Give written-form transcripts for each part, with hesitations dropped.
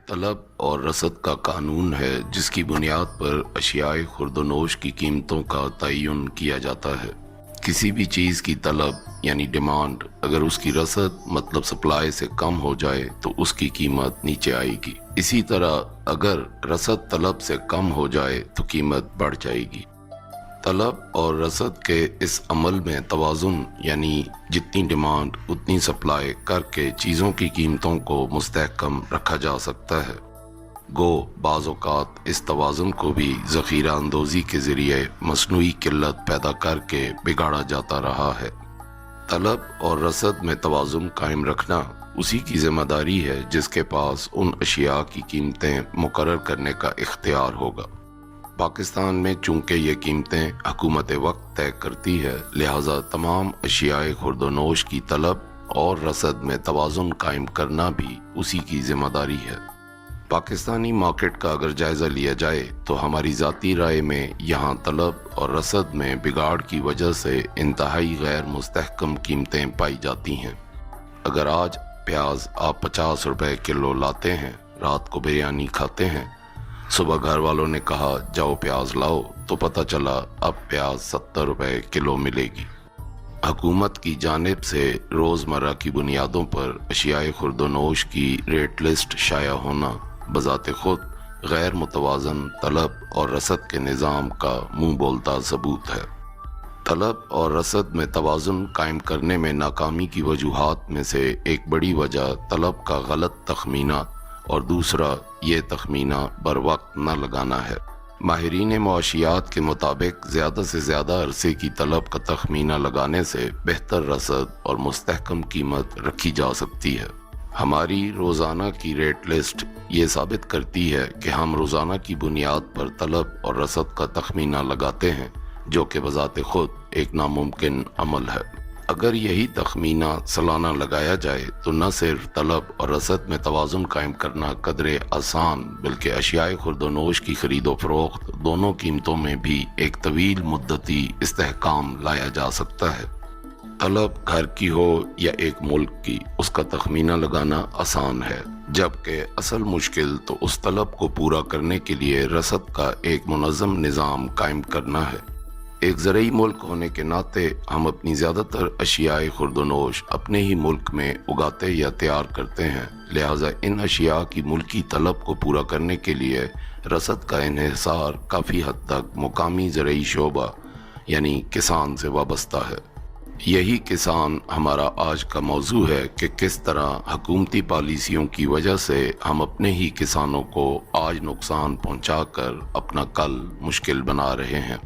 طلب اور رسد کا قانون ہے جس کی بنیاد پر اشیاء خورد و نوش کی قیمتوں کا تعین کیا جاتا ہے۔ کسی بھی چیز کی طلب یعنی ڈیمانڈ اگر اس کی رسد مطلب سپلائی سے کم ہو جائے تو اس کی قیمت نیچے آئے گی۔ اسی طرح اگر رسد طلب سے کم ہو جائے تو قیمت بڑھ جائے گی۔ طلب اور رسد کے اس عمل میں توازن یعنی جتنی ڈیمانڈ اتنی سپلائی کر کے چیزوں کی قیمتوں کو مستحکم رکھا جا سکتا ہے۔ گو بعض اوقات اس توازن کو بھی ذخیرہ اندوزی کے ذریعے مصنوعی قلت پیدا کر کے بگاڑا جاتا رہا ہے۔ طلب اور رسد میں توازن قائم رکھنا اسی کی ذمہ داری ہے جس کے پاس ان اشیاء کی قیمتیں مقرر کرنے کا اختیار ہوگا۔ پاکستان میں چونکہ یہ قیمتیں حکومت وقت طے کرتی ہے، لہٰذا تمام اشیاء خورد و نوش کی طلب اور رسد میں توازن قائم کرنا بھی اسی کی ذمہ داری ہے۔ پاکستانی مارکیٹ کا اگر جائزہ لیا جائے تو ہماری ذاتی رائے میں یہاں طلب اور رسد میں بگاڑ کی وجہ سے انتہائی غیر مستحکم قیمتیں پائی جاتی ہیں۔ اگر آج پیاز آپ 50 روپے کلو لاتے ہیں، رات کو بریانی کھاتے ہیں، صبح گھر والوں نے کہا جاؤ پیاز لاؤ تو پتہ چلا اب پیاز 70 روپے کلو ملے گی۔ حکومت کی جانب سے روزمرہ کی بنیادوں پر اشیاء خورد و نوش کی ریٹ لسٹ شائع ہونا بذات خود غیر متوازن طلب اور رسد کے نظام کا منہ بولتا ثبوت ہے۔ طلب اور رسد میں توازن قائم کرنے میں ناکامی کی وجوہات میں سے ایک بڑی وجہ طلب کا غلط تخمینہ اور دوسرا یہ تخمینہ بر وقت نہ لگانا ہے۔ ماہرین معاشیات کے مطابق زیادہ سے زیادہ عرصے کی طلب کا تخمینہ لگانے سے بہتر رسد اور مستحکم قیمت رکھی جا سکتی ہے۔ ہماری روزانہ کی ریٹ لسٹ یہ ثابت کرتی ہے کہ ہم روزانہ کی بنیاد پر طلب اور رسد کا تخمینہ لگاتے ہیں، جو کہ بذات خود ایک ناممکن عمل ہے۔ اگر یہی تخمینہ سالانہ لگایا جائے تو نہ صرف طلب اور رسد میں توازن قائم کرنا قدرے آسان بلکہ اشیاء خورد و نوش کی خرید و فروخت دونوں قیمتوں میں بھی ایک طویل مدتی استحکام لایا جا سکتا ہے۔ طلب گھر کی ہو یا ایک ملک کی، اس کا تخمینہ لگانا آسان ہے، جبکہ اصل مشکل تو اس طلب کو پورا کرنے کے لیے رسد کا ایک منظم نظام قائم کرنا ہے۔ ایک زرعی ملک ہونے کے ناطے ہم اپنی زیادہ تر اشیاء خورد و نوش اپنے ہی ملک میں اگاتے یا تیار کرتے ہیں، لہٰذا ان اشیاء کی ملکی طلب کو پورا کرنے کے لیے رسد کا انحصار کافی حد تک مقامی زرعی شعبہ یعنی کسان سے وابستہ ہے۔ یہی کسان ہمارا آج کا موضوع ہے کہ کس طرح حکومتی پالیسیوں کی وجہ سے ہم اپنے ہی کسانوں کو آج نقصان پہنچا کر اپنا کل مشکل بنا رہے ہیں۔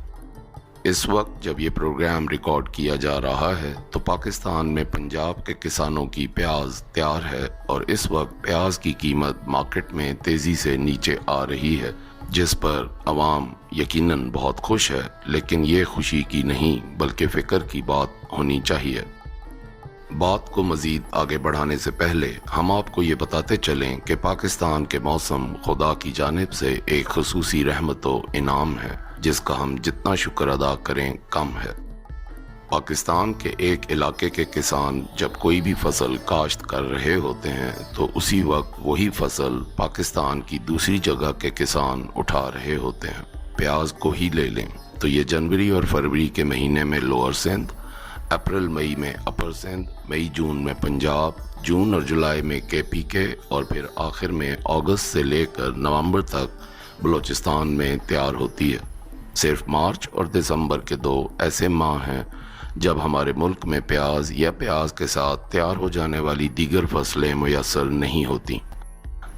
اس وقت جب یہ پروگرام ریکارڈ کیا جا رہا ہے تو پاکستان میں پنجاب کے کسانوں کی پیاز تیار ہے اور اس وقت پیاز کی قیمت مارکیٹ میں تیزی سے نیچے آ رہی ہے، جس پر عوام یقیناً بہت خوش ہے، لیکن یہ خوشی کی نہیں بلکہ فکر کی بات ہونی چاہیے۔ بات کو مزید آگے بڑھانے سے پہلے ہم آپ کو یہ بتاتے چلیں کہ پاکستان کے موسم خدا کی جانب سے ایک خصوصی رحمت و انعام ہے جس کا ہم جتنا شکر ادا کریں کم ہے۔ پاکستان کے ایک علاقے کے کسان جب کوئی بھی فصل کاشت کر رہے ہوتے ہیں تو اسی وقت وہی فصل پاکستان کی دوسری جگہ کے کسان اٹھا رہے ہوتے ہیں۔ پیاز کو ہی لے لیں تو یہ جنوری اور فروری کے مہینے میں لوئر سندھ، اپریل مئی میں اپر سندھ، مئی جون میں پنجاب، جون اور جولائی میں KPK اور پھر آخر میں اگست سے لے کر نومبر تک بلوچستان میں تیار ہوتی ہے۔ صرف مارچ اور دسمبر کے 2 ایسے ماہ ہیں جب ہمارے ملک میں پیاز یا پیاز کے ساتھ تیار ہو جانے والی دیگر فصلیں میسر نہیں ہوتی۔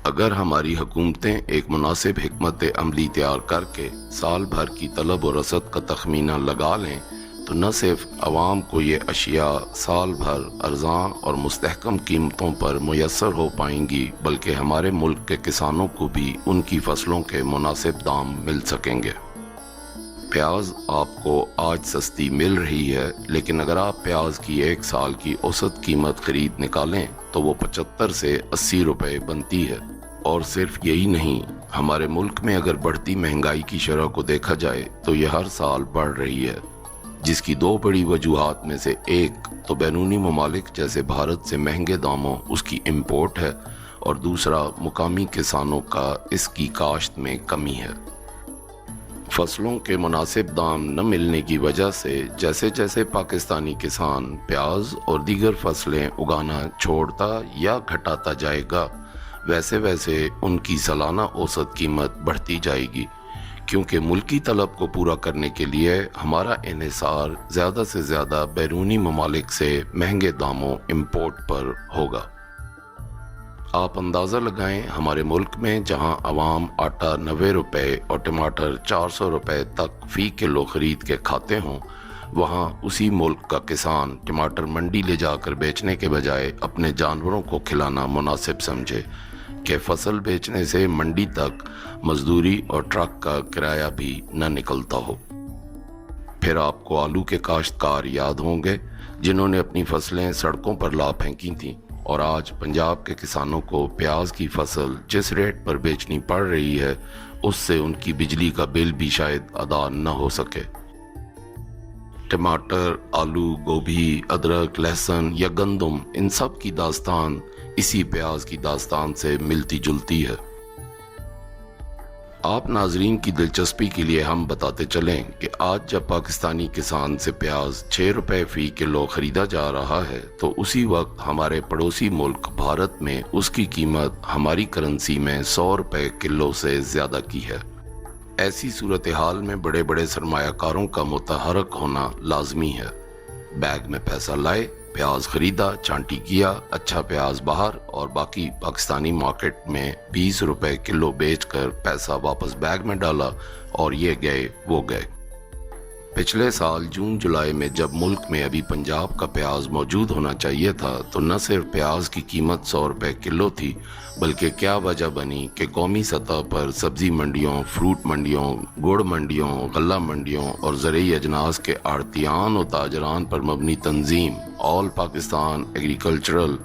اگر ہماری حکومتیں ایک مناسب حکمت عملی تیار کر کے سال بھر کی طلب و رسد کا تخمینہ لگا لیں تو نہ صرف عوام کو یہ اشیاء سال بھر ارزاں اور مستحکم قیمتوں پر میسر ہو پائیں گی بلکہ ہمارے ملک کے کسانوں کو بھی ان کی فصلوں کے مناسب دام مل سکیں گے۔ پیاز آپ کو آج سستی مل رہی ہے، لیکن اگر آپ پیاز کی ایک سال کی اوسط قیمت خرید نکالیں تو وہ 75 سے 80 روپے بنتی ہے۔ اور صرف یہی نہیں، ہمارے ملک میں اگر بڑھتی مہنگائی کی شرح کو دیکھا جائے تو یہ ہر سال بڑھ رہی ہے، جس کی 2 بڑی وجوہات میں سے ایک تو بیرونی ممالک جیسے بھارت سے مہنگے داموں اس کی امپورٹ ہے، اور دوسرا مقامی کسانوں کا اس کی کاشت میں کمی ہے۔ فصلوں کے مناسب دام نہ ملنے کی وجہ سے جیسے جیسے پاکستانی کسان پیاز اور دیگر فصلیں اگانا چھوڑتا یا گھٹاتا جائے گا، ویسے ویسے ان کی سالانہ اوسط قیمت بڑھتی جائے گی، کیونکہ ملکی طلب کو پورا کرنے کے لیے ہمارا انحصار زیادہ سے زیادہ بیرونی ممالک سے مہنگے داموں امپورٹ پر ہوگا۔ آپ اندازہ لگائیں، ہمارے ملک میں جہاں عوام آٹا 90 روپے اور ٹماٹر 400 روپے تک فی کلو خرید کے کھاتے ہوں، وہاں اسی ملک کا کسان ٹماٹر منڈی لے جا کر بیچنے کے بجائے اپنے جانوروں کو کھلانا مناسب سمجھے کہ فصل بیچنے سے منڈی تک مزدوری اور ٹرک کا کرایہ بھی نہ نکلتا ہو۔ پھر آپ کو آلو کے کاشتکار یاد ہوں گے جنہوں نے اپنی فصلیں سڑکوں پر لا پھینکی تھیں، اور آج پنجاب کے کسانوں کو پیاز کی فصل جس ریٹ پر بیچنی پڑ رہی ہے اس سے ان کی بجلی کا بل بھی شاید ادا نہ ہو سکے۔ ٹماٹر، آلو، گوبھی، ادرک، لہسن یا گندم، ان سب کی داستان اسی پیاز کی داستان سے ملتی جلتی ہے۔ آپ ناظرین کی دلچسپی کے لیے ہم بتاتے چلیں کہ آج جب پاکستانی کسان سے پیاز 6 روپے فی کلو خریدا جا رہا ہے تو اسی وقت ہمارے پڑوسی ملک بھارت میں اس کی قیمت ہماری کرنسی میں 100 روپے کلو سے زیادہ کی ہے۔ ایسی صورتحال میں بڑے بڑے سرمایہ کاروں کا متحرک ہونا لازمی ہے۔ بیگ میں پیسہ لائے، پیاز خریدا، چانٹی کیا، اچھا پیاز باہر، اور باقی پاکستانی مارکیٹ میں 20 روپے کلو بیچ کر پیسہ واپس بیگ میں ڈالا، اور یہ گئے وہ گئے۔ پچھلے سال جون جولائی میں جب ملک میں ابھی پنجاب کا پیاز موجود ہونا چاہیے تھا تو نہ صرف پیاز کی قیمت 100 روپے کلو تھی، بلکہ کیا وجہ بنی کہ قومی سطح پر سبزی منڈیوں، فروٹ منڈیوں، گڑ منڈیوں، غلہ منڈیوں اور زرعی اجناس کے آڑتیان و تاجران پر مبنی تنظیم all Pakistan agricultural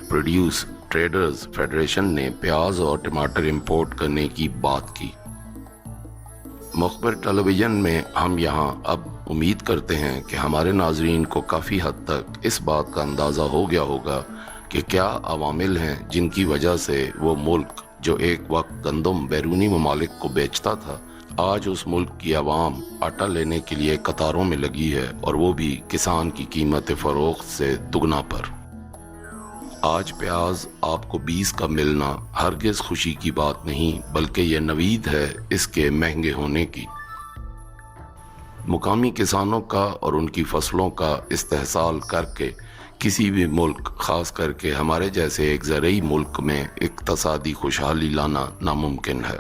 produce traders federation نے پیاز اور ٹماٹر امپورٹ کرنے کی بات کی۔ مخبر ٹیلی ویژن میں ہم یہاں اب امید کرتے ہیں کہ ہمارے ناظرین کو کافی حد تک اس بات کا اندازہ ہو گیا ہوگا کہ کیا عوامل ہیں جن کی وجہ سے وہ ملک جو ایک وقت گندم بیرونی ممالک کو بیچتا تھا، آج اس ملک کی عوام آٹا لینے کے لیے قطاروں میں لگی ہے، اور وہ بھی کسان کی قیمت فروخت سے دگنا پر۔ آج پیاز آپ کو 20 کا ملنا ہرگز خوشی کی بات نہیں، بلکہ یہ نوید ہے اس کے مہنگے ہونے کی۔ مقامی کسانوں کا اور ان کی فصلوں کا استحصال کر کے کسی بھی ملک، خاص کر کے ہمارے جیسے ایک زرعی ملک میں اقتصادی خوشحالی لانا ناممکن ہے۔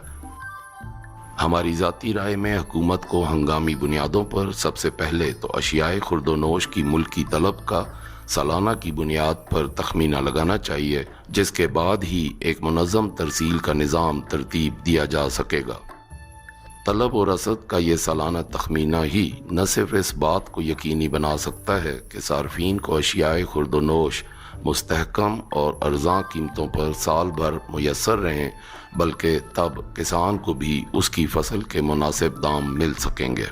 ہماری ذاتی رائے میں حکومت کو ہنگامی بنیادوں پر سب سے پہلے تو اشیاء خورد و نوش کی ملکی طلب کا سالانہ کی بنیاد پر تخمینہ لگانا چاہیے، جس کے بعد ہی ایک منظم ترسیل کا نظام ترتیب دیا جا سکے گا۔ طلب و رسد کا یہ سالانہ تخمینہ ہی نہ صرف اس بات کو یقینی بنا سکتا ہے کہ صارفین کو اشیاء خورد و نوش مستحکم اور ارزاں قیمتوں پر سال بھر میسر رہیں، بلکہ تب کسان کو بھی اس کی فصل کے مناسب دام مل سکیں گے۔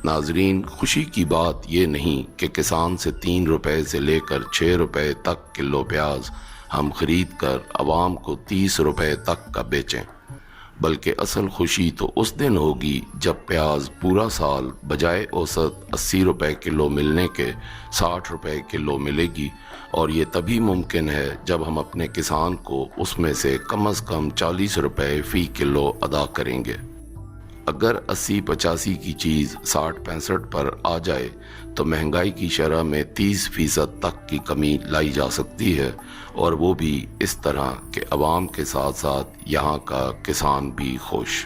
ناظرین، خوشی کی بات یہ نہیں کہ کسان سے 3 روپے سے لے کر 6 روپے تک کلو پیاز ہم خرید کر عوام کو 30 روپے تک کا بیچیں، بلکہ اصل خوشی تو اس دن ہوگی جب پیاز پورا سال بجائے اوسط 80 روپے کلو ملنے کے 60 روپے کلو ملے گی، اور یہ تبھی ممکن ہے جب ہم اپنے کسان کو اس میں سے کم از کم 40 روپے فی کلو ادا کریں گے۔ اگر 80-85 کی چیز 60-65 پر آ جائے تو مہنگائی کی شرح میں 30% تک کی کمی لائی جا سکتی ہے، اور وہ بھی اس طرح کہ عوام کے ساتھ ساتھ یہاں کا کسان بھی خوش۔